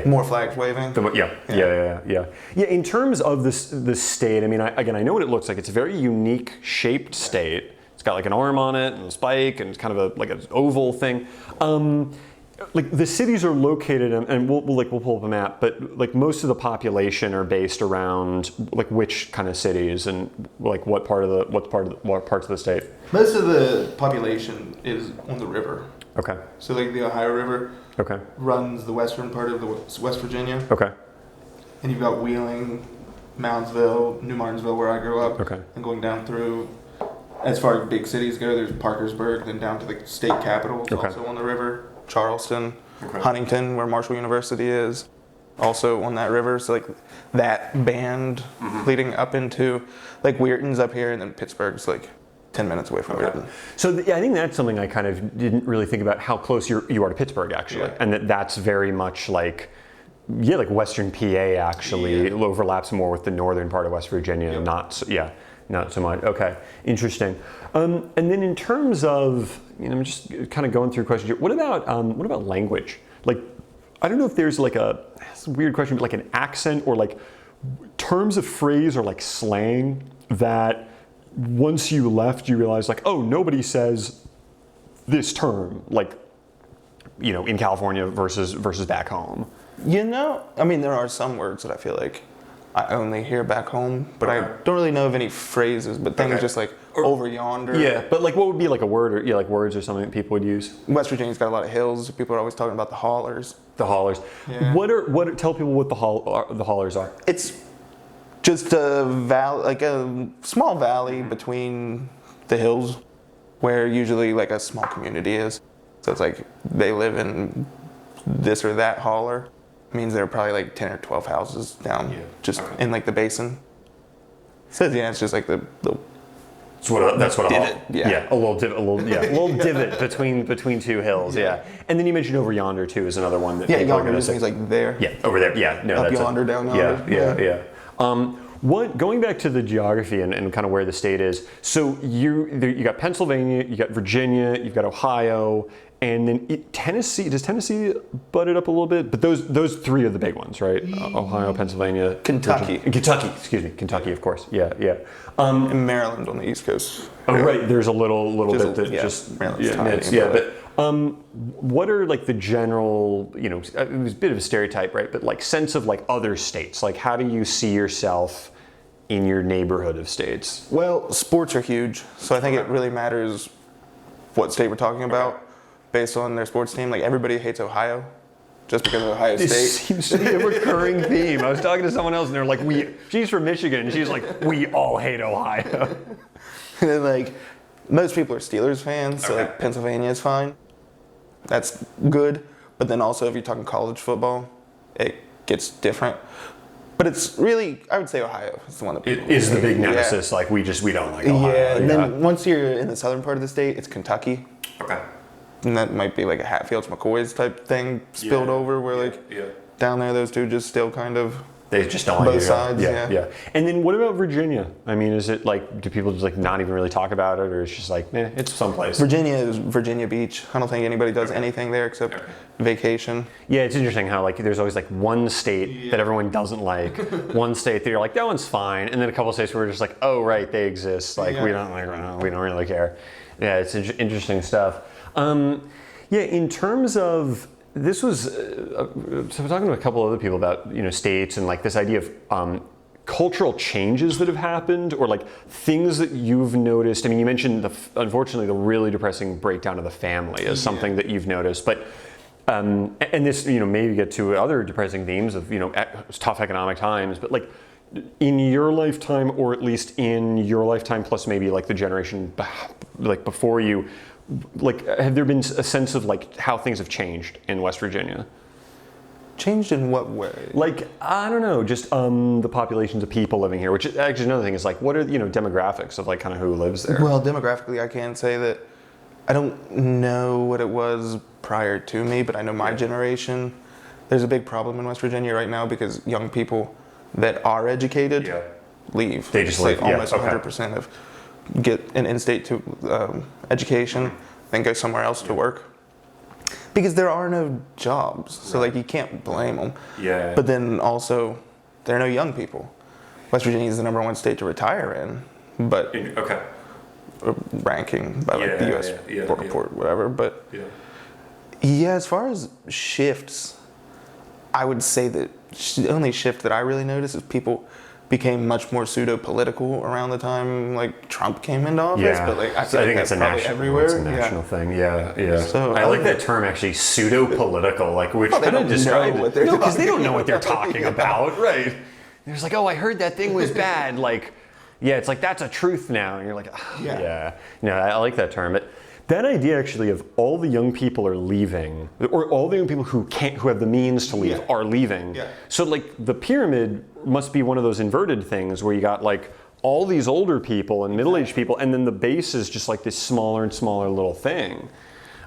more flags waving. Yeah. In terms of the state, I mean, I know what it looks like. It's a very unique shaped state. It's got like an arm on it and a spike, and it's kind of like an oval thing. Like the cities are located, and we'll pull up a map, but like most of the population are based around like which kind of cities and like what parts of the state. Most of the population is on the river. Okay. So like the Ohio River runs the western part of the West Virginia. Okay. And you've got Wheeling, Moundsville, New Martinsville, where I grew up. Okay. And going down through as far as big cities go, there's Parkersburg, then down to the state capitals, also on the river. Charleston, Huntington, where Marshall University is, also on that river. So like that band leading up into like Weirton's up here, and then Pittsburgh's like 10 minutes away from Weirton. So I think that's something I kind of didn't really think about, how close you are to Pittsburgh actually, and that's very much like like Western PA actually. It overlaps more with the northern part of West Virginia, not so much. Okay, interesting. And then in terms of, I'm just kind of going through questions here. What about language? Like, I don't know if there's like it's a weird question, but like an accent or like terms of phrase or like slang that once you left you realize like, oh, nobody says this term like, in California versus back home. I mean, there are some words that I feel like I only hear back home, but I don't really know of any phrases, but things just like over yonder. Yeah, but like what would be like a word or like words or something that people would use? West Virginia's got a lot of hills. People are always talking about the hollers. The hollers. Yeah. Tell people what the hollers are. It's just a valley, like a small valley between the hills where usually like a small community is. So it's like they live in this or that holler. Means there are probably like 10 or 12 houses down in like the basin. So it's just like the that's what a divot. A little divot between two hills. Yeah. And then you mentioned over yonder too is another one that people are going to say. Like there. Yeah, over there. Yeah, no, up yonder, down Yeah. yonder. Going back to the geography and kind of where the state is. So you got Pennsylvania, you got Virginia, you've got Ohio. And then Tennessee, does Tennessee butt it up a little bit? But those three are the big ones, right? Ohio, Pennsylvania, Kentucky. Kentucky, of course. Yeah. And Maryland on the East Coast. Right. There's a little bit that just Maryland's tiny. But what are like the general, it was a bit of a stereotype, right? But like sense of like other states. Like how do you see yourself in your neighborhood of states? Well, sports are huge, so I think it really matters what state we're talking about. Based on their sports team, like everybody hates Ohio, just because of Ohio State. It seems to be a recurring theme. I was talking to someone else, and they're like, she's from Michigan, and she's like, we all hate Ohio. And then like, most people are Steelers fans, so like Pennsylvania is fine. That's good, but then also if you're talking college football, it gets different. But it's really, I would say Ohio is the one that people is the big nemesis. Like we don't like Ohio. Yeah, and then once you're in the southern part of the state, it's Kentucky. Okay. And that might be like a Hatfields McCoys type thing spilled over where like down there those two just still kind of they just don't like both sides. Yeah. And then what about Virginia? I mean, is it like, do people just like not even really talk about it, or it's just like, it's someplace? Virginia is Virginia Beach. I don't think anybody does anything there except vacation. Yeah, it's interesting how like there's always like one state that everyone doesn't like, one state that you're like, that one's fine, and then a couple of states where we're just like, oh right, they exist. Like we don't really care. Yeah, it's interesting stuff. In terms of this was, so I'm talking to a couple other people about states and like this idea of cultural changes that have happened or like things that you've noticed. I mean, you mentioned unfortunately the really depressing breakdown of the family as something that you've noticed, but and this maybe get to other depressing themes of tough economic times, but like in your lifetime, or at least in your lifetime plus maybe like the generation like before you. Like, have there been a sense of like how things have changed in West Virginia? Changed in what way? Like, I don't know, just the populations of people living here, which is actually another thing is like, what are demographics of like kind of who lives there? Well, demographically, I can't say that. I don't know what it was prior to me, but I know my generation. There's a big problem in West Virginia right now because young people that are educated leave. They just leave. Almost 100% of get an in-state to education, then go somewhere else to work. Because there are no jobs, so like you can't blame them. Yeah. But then also, there are no young people. West Virginia is the #1 state to retire in, but ranking by like the U.S. report, whatever. But as far as shifts, I would say that the only shift that I really noticed is people became much more pseudo-political around the time like Trump came into office. But like I think it's a national thing. Yeah. So I like that term actually, pseudo-political, like which kind of describes it. Because they don't know what they're talking about, right? There's like, oh, I heard that thing was bad. Like, Yeah, it's like that's a truth now, and you're like, yeah. No, I like that term. But that idea actually of all the young people are leaving, or all the young people who have the means to leave are leaving. Yeah. So like the pyramid must be one of those inverted things where you got like all these older people and middle-aged people, and then the base is just like this smaller and smaller little thing.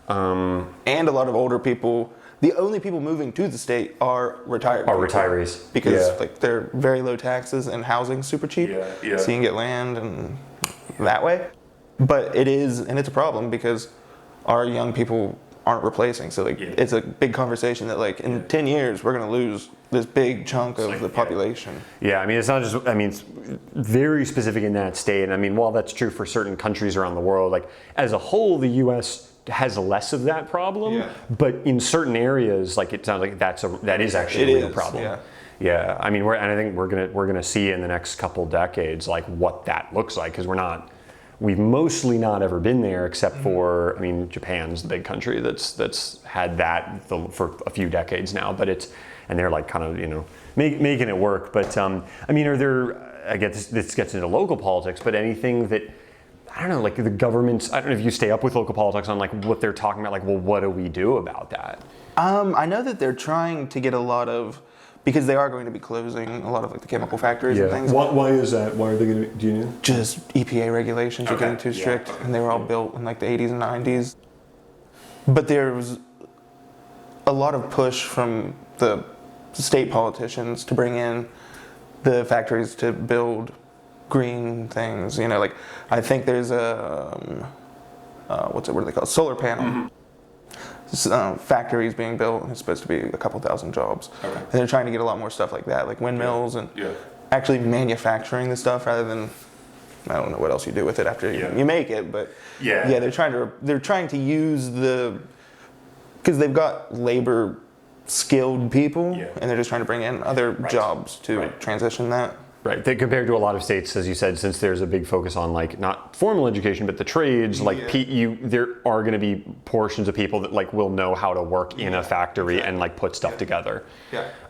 And a lot of older people. The only people moving to the state are retired. Retirees. Because like they're very low taxes and housing's super cheap. So you can get land and that way. But it's a problem because our young people aren't replacing. So like it's a big conversation that like in 10 years we're gonna lose this big chunk of the population. Yeah, I mean it's not just it's very specific in that state. And I mean while that's true for certain countries around the world, like as a whole the US has less of that problem, but in certain areas, like it sounds like that is actually a real problem. Yeah. I mean, I think we're gonna see in the next couple decades like what that looks like because we've mostly not ever been there except for Japan's the big country that's had that for a few decades now, and they're like kind of making it work. But are there? I guess this gets into local politics, but anything that. I don't know, like the governments, I don't know if you stay up with local politics on like what they're talking about, like, well, what do we do about that? I know that they're trying to get a lot of, because they are going to be closing a lot of like the chemical factories and things. Why is that? Why are they going to, do you know? Just EPA regulations are getting too strict and they were all built in like the 80s and 90s. But there was a lot of push from the state politicians to bring in the factories to build green things, like I think there's a what are they called? Solar panel factories being built, and it's supposed to be a couple thousand jobs. And they're trying to get a lot more stuff like that, like windmills and actually manufacturing the stuff rather than I don't know what else you do with it after you make it, but they're trying to use because they've got labor skilled people and they're just trying to bring in other jobs to transition that. Right. Compared to a lot of states, as you said, since there's a big focus on like not formal education, but the trades, like there are going to be portions of people that like will know how to work in a factory and like put stuff together.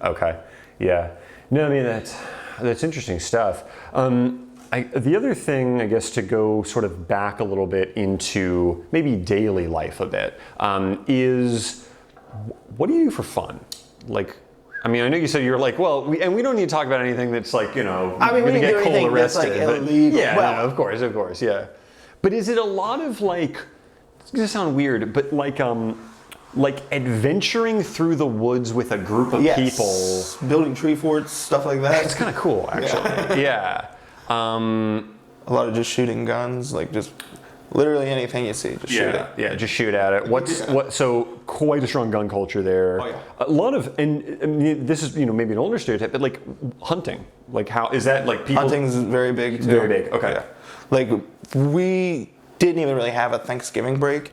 Okay. Yeah. No, I mean that's interesting stuff. The other thing, I guess, to go sort of back a little bit into maybe daily life a bit, is what do you do for fun? Like. I mean, I know you said you're like, well, we don't need to talk about anything that's like, we didn't get Cole arrested. That's like illegal. Yeah, of course, yeah. But is it a lot of like, it's gonna sound weird, but like adventuring through the woods with a group of people, building tree forts, stuff like that. It's kind of cool, actually. A lot of just shooting guns, like just. Literally anything you see, just shoot it. Yeah, just shoot at it. So quite a strong gun culture there. A lot of, and I mean, this is maybe an older stereotype, but like hunting. Like how is that like people? Hunting's very big too. Very big. Okay. Yeah. Like we didn't even really have a Thanksgiving break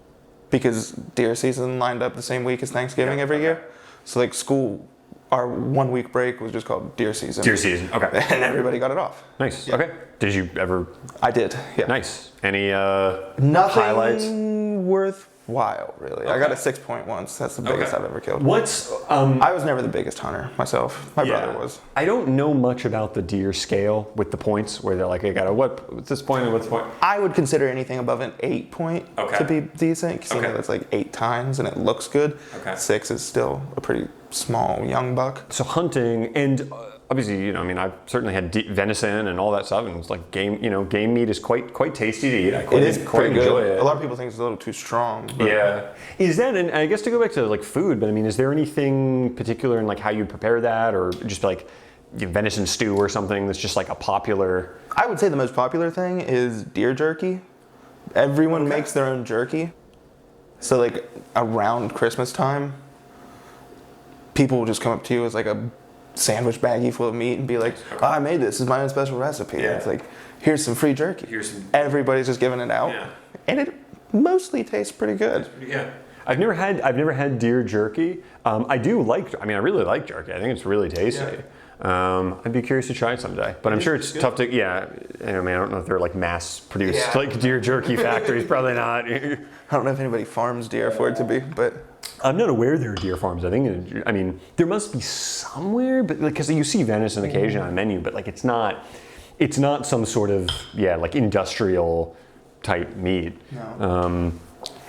because deer season lined up the same week as Thanksgiving every year. So like school. Our 1 week break was just called deer season. Deer season, okay. And everybody got it off. Nice, okay. Did you ever? I did, yeah. Nice. Any Nothing highlights? Worthwhile, really. Okay. I got a 6 point once. That's the biggest I've ever killed. I was never the biggest hunter myself. My brother was. I don't know much about the deer scale with the points where they're like, I got what's this point and what's the point? I would consider anything above an 8 point to be decent. Because that's like 8 times and it looks good. 6 is still a pretty small young buck. So hunting and obviously, I've certainly had venison and all that stuff, and it's like game meat is quite tasty to eat. I quite enjoy it. A lot of people think it's a little too strong. But is that? And I guess to go back to like food, but is there anything particular in like how you prepare that, or just like venison stew or something that's just like a popular? I would say the most popular thing is deer jerky. Everyone makes their own jerky. So like around Christmas time, people will just come up to you as like a sandwich baggie full of meat and be like, I made this. This is my own special recipe. It's like, here's some free jerky. Everybody's just giving it out. And it mostly tastes pretty good. I've never had deer jerky. I really like jerky. I think it's really tasty. I'd be curious to try it someday, but I'm sure it's tough to. I don't know if they're like mass produced like deer jerky factories. Probably not. I don't know if anybody farms deer for it to be, but I'm not aware there are deer farms. I think there must be somewhere, but because you see venison occasionally on the menu, but like it's not. it's not some sort of like industrial type meat. No.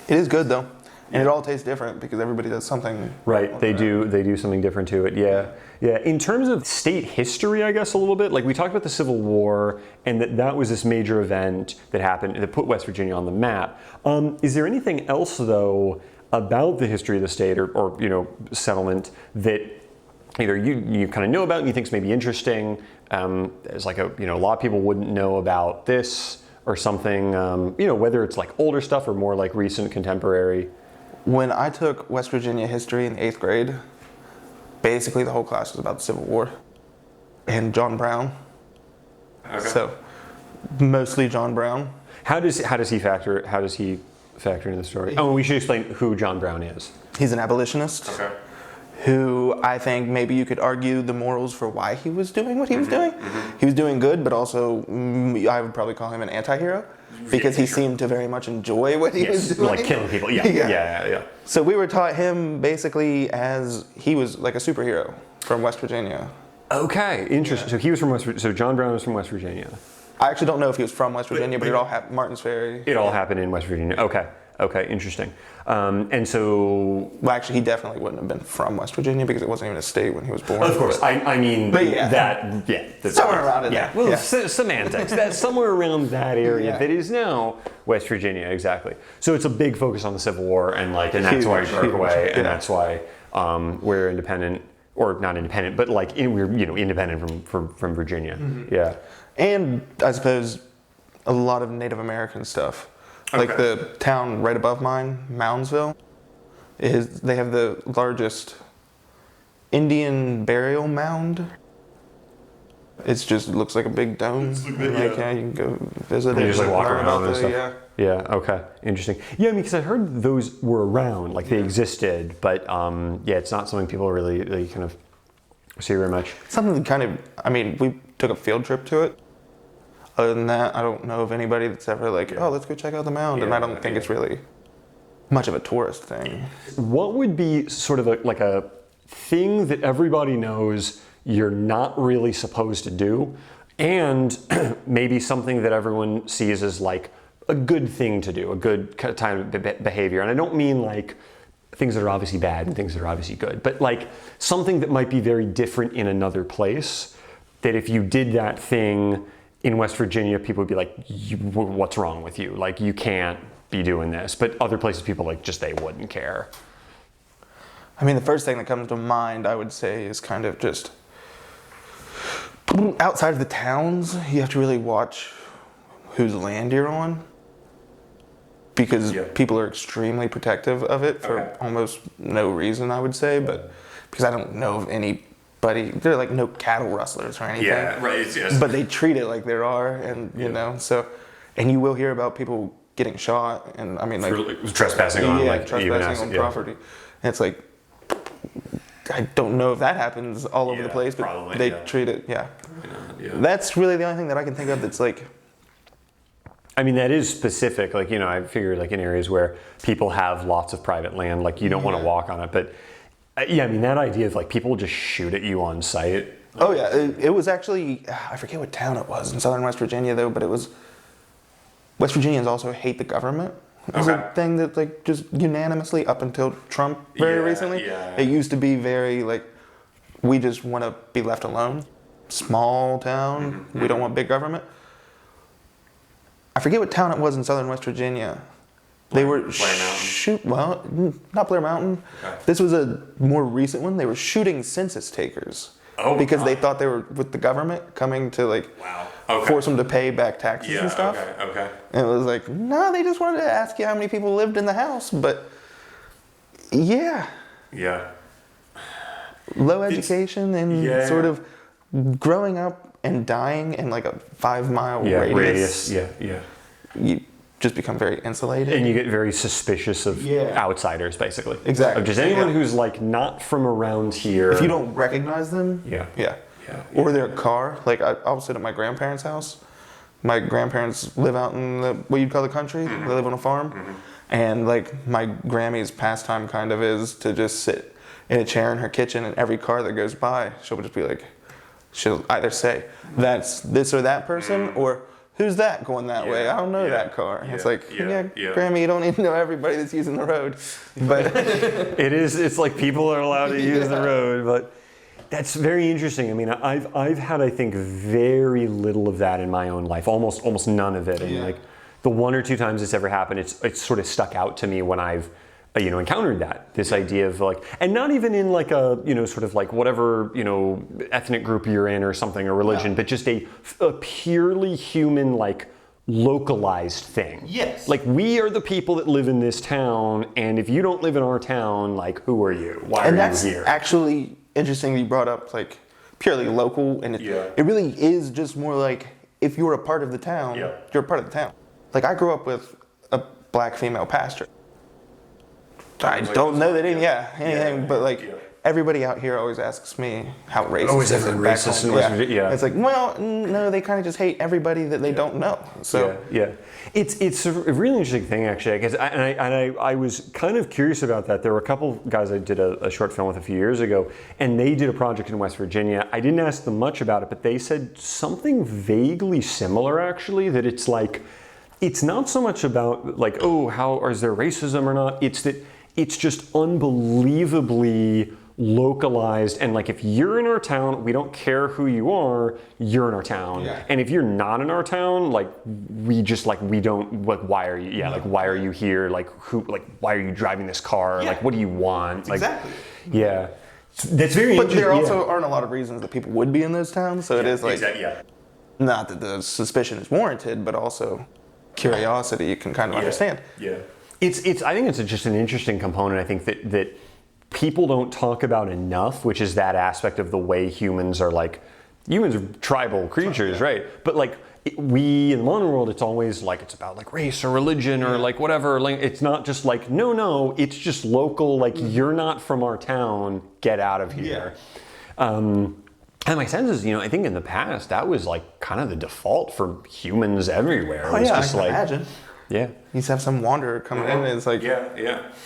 It is good though, and it all tastes different because everybody does something. Right, they do something different to it. Yeah. In terms of state history, I guess a little bit. Like we talked about the Civil War, and that was this major event that happened that put West Virginia on the map. Is there anything else though about the history of the state or settlement that either you kind of know about and you think is maybe interesting? As like a lot of people wouldn't know about this or something. Whether it's like older stuff or more like recent contemporary. When I took West Virginia history in 8th grade, basically the whole class was about the Civil War and John Brown. Okay. So mostly John Brown. How does he factor into the story? Oh, we should explain who John Brown is. He's an abolitionist. Okay. Who I think maybe you could argue the morals for why he was doing what he was doing. He was doing good, but also I would probably call him an anti-hero because he seemed to very much enjoy what he was doing. Like killing people. Yeah. So we were taught him basically as he was like a superhero from West Virginia. Okay, interesting. So he was from West Virginia. So John Brown was from West Virginia. I actually don't know if he was from West Virginia, but it all happened Martins Ferry. It all happened in West Virginia. Okay, interesting. And so... Well, actually, he definitely wouldn't have been from West Virginia because it wasn't even a state when he was born. Of course. I mean, somewhere around it. Yeah, well, semantics. That's somewhere around that area that is now West Virginia, exactly. So it's a big focus on the Civil War, and that's why he broke away, and that's why we're independent, or not independent, but we're independent from Virginia. Mm-hmm. Yeah. And I suppose a lot of Native American stuff. Like the town right above mine, Moundsville, they have the largest Indian burial mound. It looks like a big dome. You can go visit it. You just walk around and stuff. Yeah, okay, interesting. Yeah, because I heard those were around, they existed, but it's not something people really kind of see very much. Something we took a field trip to it. Other than that, I don't know of anybody that's ever let's go check out the mound. And I don't think it's really much of a tourist thing. What would be sort of a thing that everybody knows you're not really supposed to do, and maybe something that everyone sees as a good thing to do, a good kind of behavior? And I don't mean things that are obviously bad and things that are obviously good, but something that might be very different in another place, that if you did that thing in West Virginia, people would be like, what's wrong with you? You can't be doing this. But other places, people they wouldn't care. I mean, the first thing that comes to mind, I would say, is kind of just outside of the towns, you have to really watch whose land you're on. Because people are extremely protective of it for almost no reason, I would say. But because I don't know of any... they're no cattle rustlers or anything. Yeah, right. Yes. But they treat it like there are, and and you will hear about people getting shot, and trespassing on trespassing on property. And it's I don't know if that happens all over the place, but probably, they treat it. Yeah. That's really the only thing that I can think of that's that is specific. I figure in areas where people have lots of private land, you don't want to walk on it, but. That idea of people just shoot at you on sight. Oh yeah, it was actually, I forget what town it was in southern West Virginia though, but it was, West Virginians also hate the government. It was a thing that just unanimously up until Trump very recently. Yeah. It used to be very we just want to be left alone. Small town, we don't want big government. I forget what town it was in southern West Virginia. They were not Blair Mountain. Okay. This was a more recent one. They were shooting census takers because they thought they were with the government coming to force them to pay back taxes and stuff. Okay. And it was no, they just wanted to ask you how many people lived in the house. But low education and sort of growing up and dying in a 5-mile radius. You just become very insulated. And you get very suspicious of outsiders, basically. Exactly. Of just anyone who's not from around here. If you don't recognize them. Or their car. I'll sit at my grandparents' house. My grandparents live out in what you'd call the country. They live on a farm. And my Grammy's pastime kind of is to just sit in a chair in her kitchen, and every car that goes by, she'll just be she'll either say, that's this or that person, or who's that going that way? I don't know that car. It's like, Grammy, you don't need to know everybody that's using the road. But it's like people are allowed to use the road, but that's very interesting. I mean, I've had, I think, very little of that in my own life, almost none of it. And like the one or two times it's ever happened, it's sort of stuck out to me when I've encountered this idea of like, and not even in like a, sort of like whatever, ethnic group you're in or something, or religion, but just a purely human, like localized thing. Yes. Like, we are the people that live in this town, and if you don't live in our town, like, who are you? Why are you here? And that's actually interesting that you brought up like purely local, and it really is just more like, if you're a part of the town, you're a part of the town. Like, I grew up with a black female pastor. I don't know that anything, but like everybody out here always asks me how racist is it back home. West Virginia. It's like, well, no, they kind of just hate everybody that they don't know. So it's a really interesting thing actually, because I was kind of curious about that. There were a couple guys I did a short film with a few years ago, and they did a project in West Virginia. I didn't ask them much about it, but they said something vaguely similar actually, that it's like, it's not so much about like, oh, is there racism or not? It's that it's just unbelievably localized, and like, if you're in our town, we don't care who you are, you're in our town. And if you're not in our town, like, we don't, like, why are you why are you here, like, why are you driving this car, like, what do you want, like, exactly. That's very interesting. But there also aren't a lot of reasons that people would be in those towns, so it is like, not that the suspicion is warranted, but also curiosity you can kind of understand. I think it's just an interesting component. I think that people don't talk about enough, which is that aspect of the way humans are tribal creatures, right? But like, we in the modern world, it's always like, it's about like race or religion or like whatever. Like, it's not just like, no, it's just local. Like, you're not from our town, get out of here. And my sense is, I think in the past, that was like kind of the default for humans everywhere. I can imagine. Yeah. You used to have some wanderer coming in, and it's like,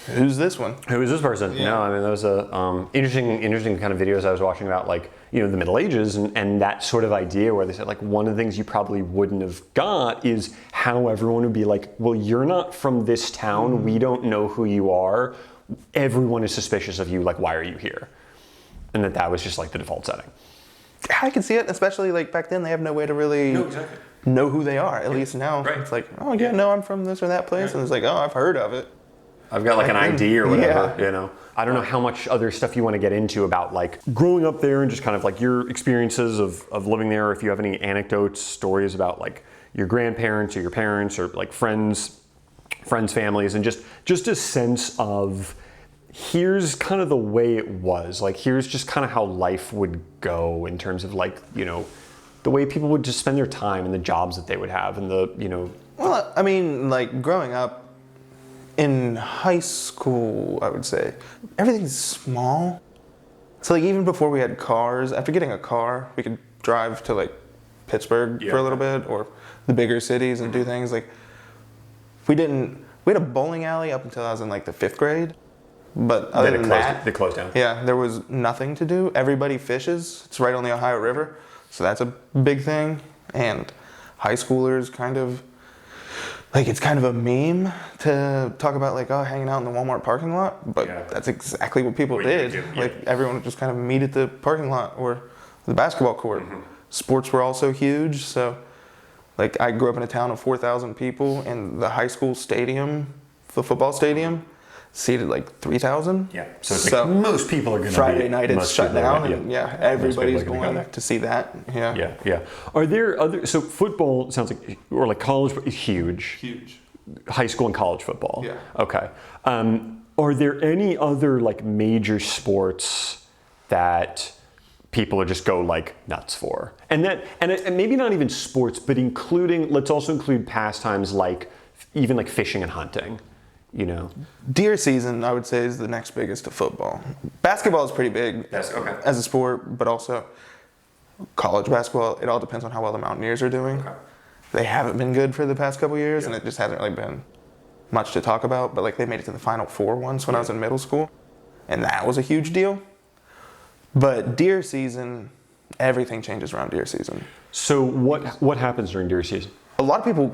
who's this one? Who is this person? No, I mean, there was a interesting kind of videos I was watching about, like, the Middle Ages and that sort of idea where they said, like, one of the things you probably wouldn't have got is how everyone would be like, well, you're not from this town, we don't know who you are, everyone is suspicious of you, like, why are you here? And that was just like the default setting. I can see it, especially like back then they have no way to really know who they are. At least now it's like, oh yeah, no, I'm from this or that place, and it's like, oh, I've heard of it. I've got like an ID or whatever, I don't know how much other stuff you want to get into about like growing up there and just kind of like your experiences of living there, or if you have any anecdotes, stories about like your grandparents or your parents or like friends, families, and just a sense of, here's kind of the way it was. Like, here's just kind of how life would go in terms of like, the way people would just spend their time and the jobs that they would have and the. Well, I mean, like growing up in high school, I would say everything's small. So like, even before we had cars, after getting a car, we could drive to like Pittsburgh for a little bit, or the bigger cities, and do things. Like, we had a bowling alley up until I was in like the 5th grade. But other than that, they closed down. Yeah, there was nothing to do. Everybody fishes. It's right on the Ohio River, so that's a big thing. And high schoolers kind of, like, it's kind of a meme to talk about like, oh, hanging out in the Walmart parking lot, but that's exactly what people did. Like, everyone would just kind of meet at the parking lot or the basketball court. Sports were also huge, so like, I grew up in a town of 4,000 people, and the high school stadium, the football stadium, seated like 3,000. So it's like most people are going to Friday night it's shut down, and everybody's going to see that. Are there other, so football sounds like, or like college is huge. High school and college football. Okay. Are there any other like major sports that people would just go like nuts for? And maybe not even sports, but let's also include pastimes like even like fishing and hunting. Deer season, I would say, is the next biggest to football. Basketball is pretty big as a sport, but also college basketball, it all depends on how well the Mountaineers are doing. They haven't been good for the past couple years, and it just hasn't really been much to talk about. But like, they made it to the Final Four once when I was in middle school, and that was a huge deal. But deer season everything changes around deer season. So what happens during deer season? A lot of people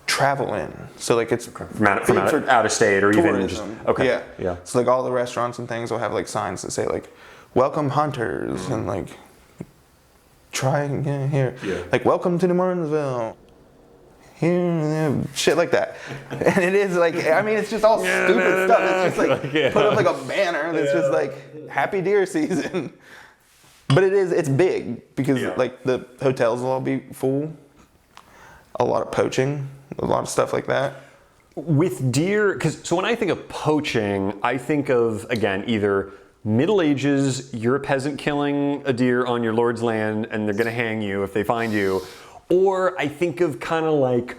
travel in, so like it's from out of state or tourism. even just okay. Yeah. So like all the restaurants and things will have like signs that say like "Welcome hunters" and like try here, like "Welcome to New Martinsville." Here, shit like that, and it is like it's just all stupid stuff. It's just like put up like a banner that's just like "Happy Deer Season," but it's big because like the hotels will all be full. A lot of poaching, a lot of stuff like that. With deer, so when I think of poaching, I think of again either Middle Ages, you're a peasant killing a deer on your lord's land, and they're gonna hang you if they find you. Or I think of kind of like,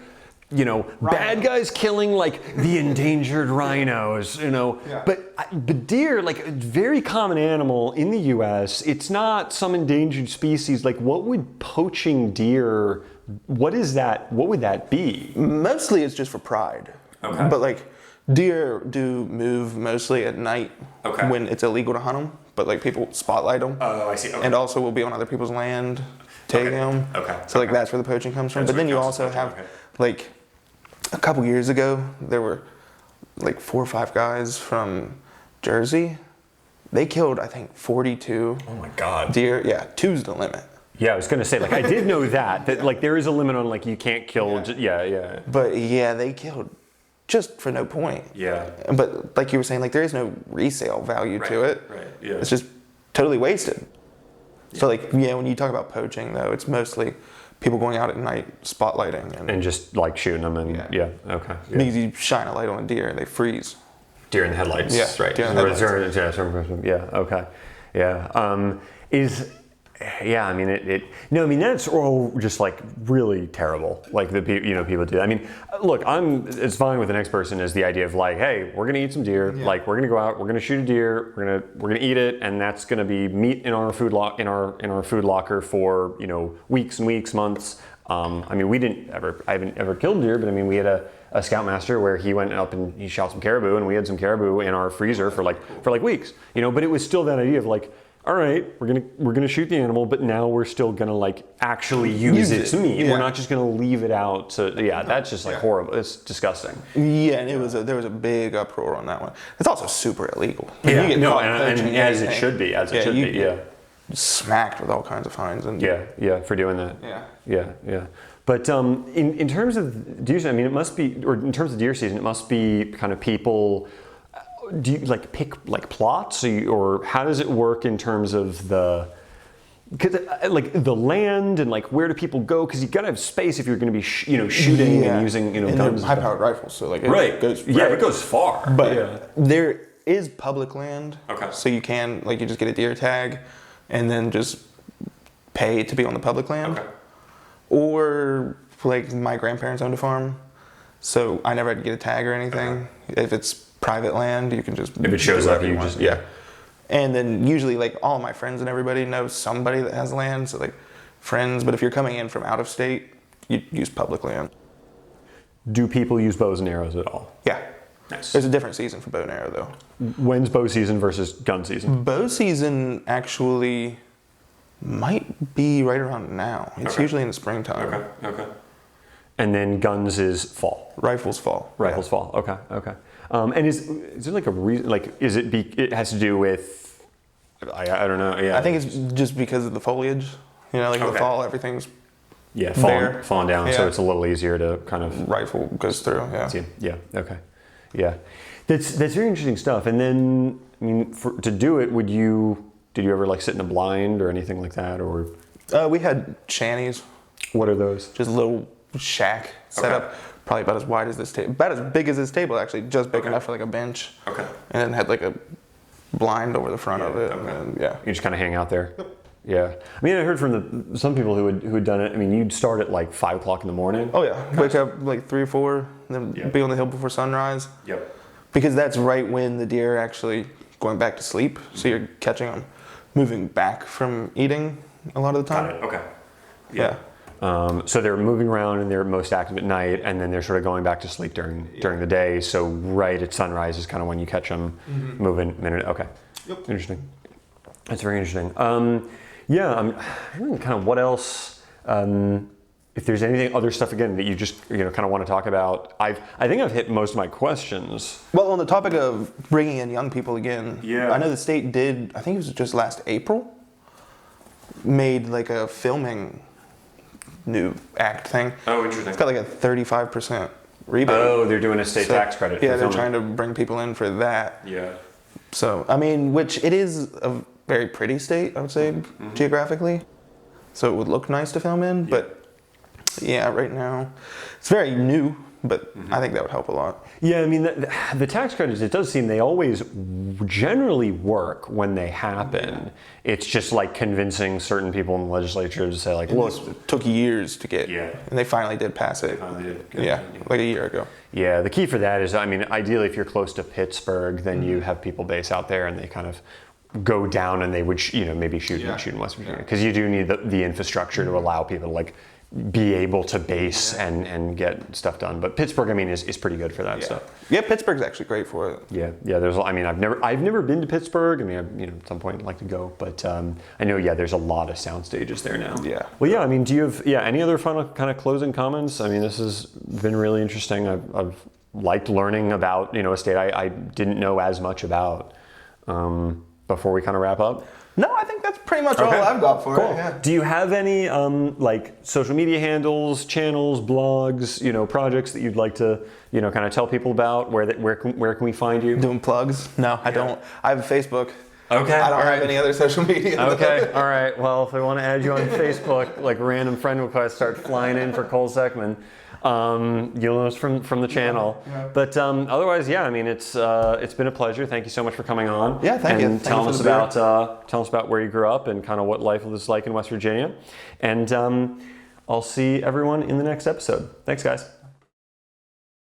bad guys killing like the endangered rhinos, Yeah. But deer, like a very common animal in the U.S., it's not some endangered species. Like what would poaching deer, what is that, what would that be? Mostly it's just for pride. Okay. But like deer do move mostly at night when it's illegal to hunt them, but like people spotlight them. Oh, I see. Okay. And also will be on other people's land. Taking them. Okay. So like that's where the poaching comes from. But then you also have like a couple years ago there were like 4 or 5 guys from Jersey. They killed I think 42. Oh my God. Deer. Yeah, 2's the limit. Yeah, I was gonna say like I did know that like there is a limit on like you can't kill. But yeah, they killed just for no point. Yeah. But like you were saying, like there is no resale value to it. Right. Yeah. It's just totally wasted. So like when you talk about poaching though, it's mostly people going out at night spotlighting and just like shooting them and okay. Yeah. Because you shine a light on a deer and they freeze. Deer in the headlights. Yeah. Right. Deer in the headlights. Yeah. Okay. Yeah. That's all just like really terrible. Like the people do. I mean, look, it's fine with the next person is the idea of like, hey, we're gonna eat some deer. Yeah. Like we're gonna go out, we're gonna shoot a deer, we're gonna eat it, and that's gonna be meat in our food in our food locker for weeks and weeks, months. I haven't ever killed a deer, but I mean we had a scoutmaster where he went up and he shot some caribou, and we had some caribou in our freezer for like weeks. But it was still that idea of like, all right, we're gonna shoot the animal, but now we're still gonna like actually use its meat. Yeah. We're not just gonna leave it out. So that's just like horrible. It's disgusting. Yeah, and there was a big uproar on that one. It's also super illegal. Yeah, and as it should be, smacked with all kinds of fines and for doing that. Yeah. But in terms of deer season, I mean, it must be, or in terms of deer season, it must be kind of people. Do you like pick like plots, or how does it work in terms of like the land and like where do people go? Because you gotta have space if you're going to be shooting and using guns. High-powered rifles, so like it goes it goes far. But there is public land, so you can you just get a deer tag, and then just pay to be on the public land. Or like my grandparents owned a farm, so I never had to get a tag or anything. If it's private land, you can just if it shows up, you just And then usually like all my friends and everybody knows somebody that has land, so like friends. But if you're coming in from out of state, you use public land. Do people use bows and arrows at all? Yeah. Nice. There's a different season for bow and arrow though. When's bow season versus gun season? Bow season actually might be right around now. It's usually in the springtime. Okay. And then guns is fall. Rifles fall. Rifles fall. Okay. And is there like a reason? Like, it has to do with? I don't know. Yeah. I think it's just because of the foliage. In the fall, everything's falling down, so it's a little easier to kind of rifle goes through. Yeah. Okay. Yeah. That's very interesting stuff. And then, I mean, to do it, did you ever like sit in a blind or anything like that, or? We had shanties. What are those? Just a little shack set up, probably about as wide as this table, about as big as this table actually, just big enough for like a bench. And then had like a blind over the front of it. And then, you just kind of hang out there. Yep. Yeah. I mean, I heard from some people who had done it. I mean, you'd start at like 5 o'clock in the morning. Oh yeah, wake up like 3 or 4, and then be on the hill before sunrise. Yep. Because that's right when the deer are actually going back to sleep, so you're catching them moving back from eating a lot of the time. Got it. Okay. So they're moving around and they're most active at night, and then they're sort of going back to sleep during the day. So right at sunrise is kind of when you catch them moving. Okay. Yep. Interesting. That's very interesting. Yeah, kind of what else? If there's anything other stuff again that you just kind of want to talk about, I think I've hit most of my questions. Well, on the topic of bringing in young people again, yeah, I know the state did. I think it was just last April, made like a filming new act thing. Oh, interesting. It's got like a 35% rebate. Oh, they're doing a state tax credit. Yeah, they're trying to bring people in for that. Yeah. So I mean, which it is a very pretty state, I would say, geographically. So it would look nice to film in, but. Yeah, right now it's very new, but I think that would help a lot. Yeah, I mean, the tax credits, it does seem they always generally work when they happen. Yeah. It's just like convincing certain people in the legislature to say, like, look, it took years to get, and they finally did pass it. Yeah, like a year ago. Yeah, the key for that is, I mean, ideally, if you're close to Pittsburgh, then you have people base out there, and they kind of go down, and they would, maybe shoot in West Virginia, because you do need the infrastructure to allow people to like be able to base and get stuff done. But Pittsburgh, I mean, is pretty good for that stuff. Yeah, Pittsburgh's actually great for it. Yeah. There's, I mean, I've never been to Pittsburgh. I mean, at some point I'd like to go, but I know, there's a lot of sound stages there now. Yeah. Well, yeah. I mean, do you have any other final kind of closing comments? I mean, this has been really interesting. I've liked learning about a state I didn't know as much about. Before we kind of wrap up. No, I think that's pretty much all I've got for it. Yeah. Do you have any like social media handles, channels, blogs, projects that you'd like to, kind of tell people about? Where can we find you? Doing plugs? No, I don't. I have Facebook. Okay. I don't have any other social media. Okay. All right. Well, if we want to add you on Facebook, like random friend requests start flying in for Cole Seckman. You'll notice from the channel. Yeah. But otherwise, I mean, it's been a pleasure. Thank you so much for coming on. Yeah, thank you. And tell us about where you grew up and kind of what life was like in West Virginia. And I'll see everyone in the next episode. Thanks, guys.